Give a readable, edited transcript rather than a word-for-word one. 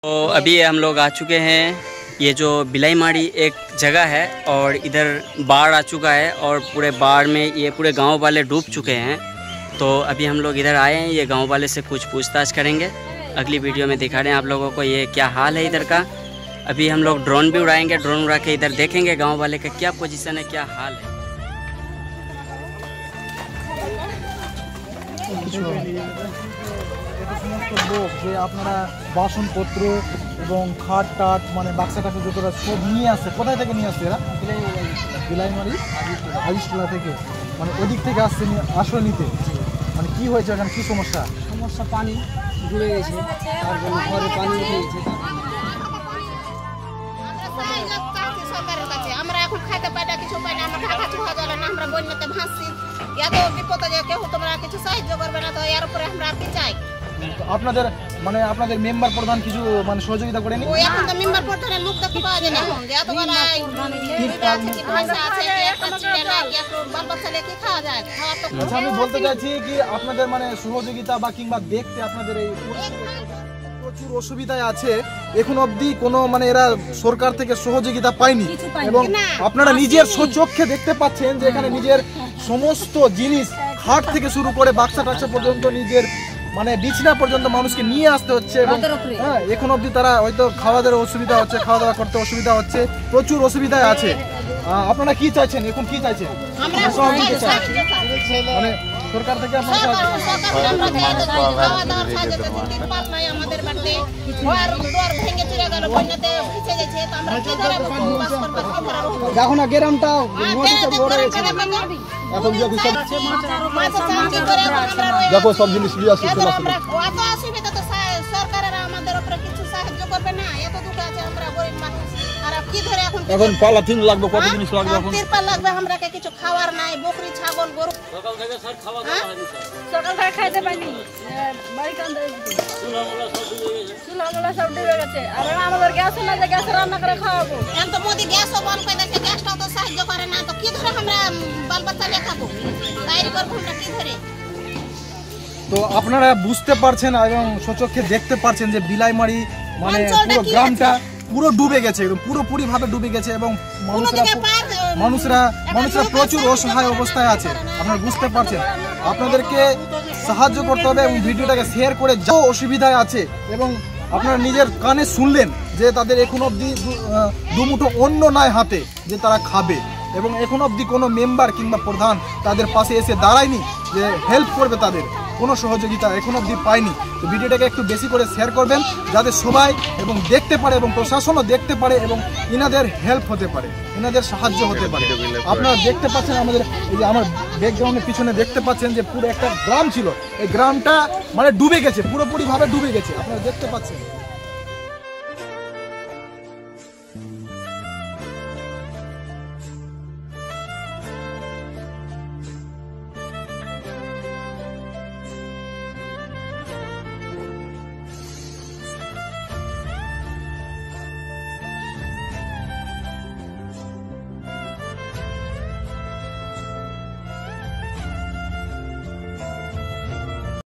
तो अभी हम लोग आ चुके हैं, ये जो बिलाईमाड़ी एक जगह है और इधर बाढ़ आ चुका है और पूरे बाढ़ में ये पूरे गांव वाले डूब चुके हैं। तो अभी हम लोग इधर आए हैं, ये गांव वाले से कुछ पूछताछ करेंगे। अगली वीडियो में दिखा रहे हैं आप लोगों को ये क्या हाल है इधर का। अभी हम लोग ड्रोन भी उड़ाएंगे, ड्रोन उड़ा के इधर देखेंगे गाँव वाले का क्या पोजीशन है, क्या हाल है। লোক যে আপনারা বাসনপত্র এবং খাট টাট মানে বাক্সা টাক্সা যতটা সব নিয়ে আসছে, কোথায় থেকে নিয়ে আসছে এরা? বিলাইমারি আজিজটোলা থেকে, মানে ওদিক থেকে আসছে আশ্রয় নিতে। মানে কি হয়েছে এখানে, কি সমস্যা? সমস্যা পানি ডুবে গেছে, তার জন্য ঘরে পানি উঠে গেছে। সরকারের কাছে আমরা এখন খাইতে পাই না, কিছু পাই না, আমরা ঢাকা চুহা গেল না, আমরা বন্যাতে ভাসছি। এত বিপদে যে কেউ তোমরা কিছু সাহায্য করবে না, তো এর উপরে আমরা কি চাই? আপনাদের মানে আপনাদের মেম্বার প্রধান কিছু মানে সহযোগিতা করেনি? ওই এখন তো মেম্বার প্রধানের লোক দেখতে পাওয়া যায় না, এখন যে এত বড় ভাষা আছে, একটা চিড়ে না কি একটু বাল বাচ্চালে কি খাওয়া যায়? খাওয়া তো আচ্ছা, আমি বলতে চাইছি কি আপনাদের মানে সহযোগিতা বা কিংবা দেখতে আপনাদের এই প্রচুর অসুবিধায় আছে, এখন অবধি কোনো মানে এরা সরকার থেকে সহযোগিতা পায়নি এবং আপনারা নিজের চোখে দেখতে পাচ্ছেন যে এখানে নিজের সমস্ত জিনিস খাট থেকে শুরু করে বাক্সা টাক্সা পর্যন্ত নিজের মানে বিছনা পর্যন্ত মানুষকে নিয়ে আসতে হচ্ছে এবং হ্যাঁ এখন অবধি তারা হয়তো খাওয়া দাওয়ার অসুবিধা হচ্ছে, খাওয়া দাওয়া করতে অসুবিধা হচ্ছে, প্রচুর অসুবিধায় আছে। আপনারা কি চাইছেন, এখন কি চাইছেন? মানে সরকার থেকে আপনারা খাওয়া দাওয়ার সাহায্য তিরপাল নাই আমাদের বাড়িতে, ঘর দুয়ার ভেঙে চলে গেল, বন্যাতে ভিজে গেছে, তো আমরা কি করে বাস করব? দেখো না গ্রামটা নদীতে ভরে গেছে, এখন যদি সব দেখো সব জিনিস নিয়ে আসছে, এত অসুবিধা তো সরকারের আমাদের উপরে কিছু সাহায্য করবে না, এত দুঃখ আছে আমরা গরিব মানুষ। আর কি ধরে এখন পালাথিন লাগবে, কত জিনিস লাগবে, এখন তিরপাল লাগবে, আমরা কিছু খাওয়ার নাই, বকরি ছাগল গরু সকাল থেকে স্যার খাওয়া দাওয়া হয়নি, সকাল থেকে খাইতে পাইনি, বাড়ি কান্দে চুলাগুলো সব ডুবে গেছে। আর আমাদের গ্যাস না, যে গ্যাস রান্না করে খাওয়াবো, এখন তো মোদি গ্যাসও বন্ধ করে দিয়েছে, গ্যাসটাও তো সাহায্য করে না, তো কি ধরে আমরা বাল বাচ্চা নিয়ে খাবো, তৈরি করবো আমরা কি ধরে? তো আপনারা বুঝতে পারছেন এবং সচক্ষে দেখতে পাচ্ছেন যে বিলাইমারি মানে পুরো গ্রামটা পুরো ডুবে গেছে, একদম পুরোপুরি ভাবে ডুবে গেছে এবং মানুষরা প্রচুর অসহায় অবস্থায় আছে। আপনারা বুঝতে পারছেন, আপনাদেরকে সাহায্য করতে হবে এবং ভিডিওটাকে শেয়ার করে যা অসুবিধায় আছে এবং আপনারা নিজের কানে শুনলেন যে তাদের এখন অবধি দুমুঠো অন্ন নাই হাতে যে তারা খাবে এবং এখন অবধি কোনো মেম্বার কিংবা প্রধান তাদের পাশে এসে দাঁড়ায়নি যে হেল্প করবে, তাদের কোনো সহযোগিতা এখন অবধি পায়নি। তো ভিডিওটাকে একটু বেশি করে শেয়ার করবেন যাতে সবাই এবং দেখতে পারে এবং প্রশাসনও দেখতে পারে এবং ইনাদের হেল্প হতে পারে, ইনাদের সাহায্য হতে পারে। আপনারা দেখতে পাচ্ছেন আমাদের এই যে আমার ব্যাকগ্রাউন্ডের পিছনে দেখতে পাচ্ছেন যে পুরো একটা গ্রাম ছিল, এই গ্রামটা মানে ডুবে গেছে, পুরোপুরিভাবে ডুবে গেছে, আপনারা দেখতে পাচ্ছেন।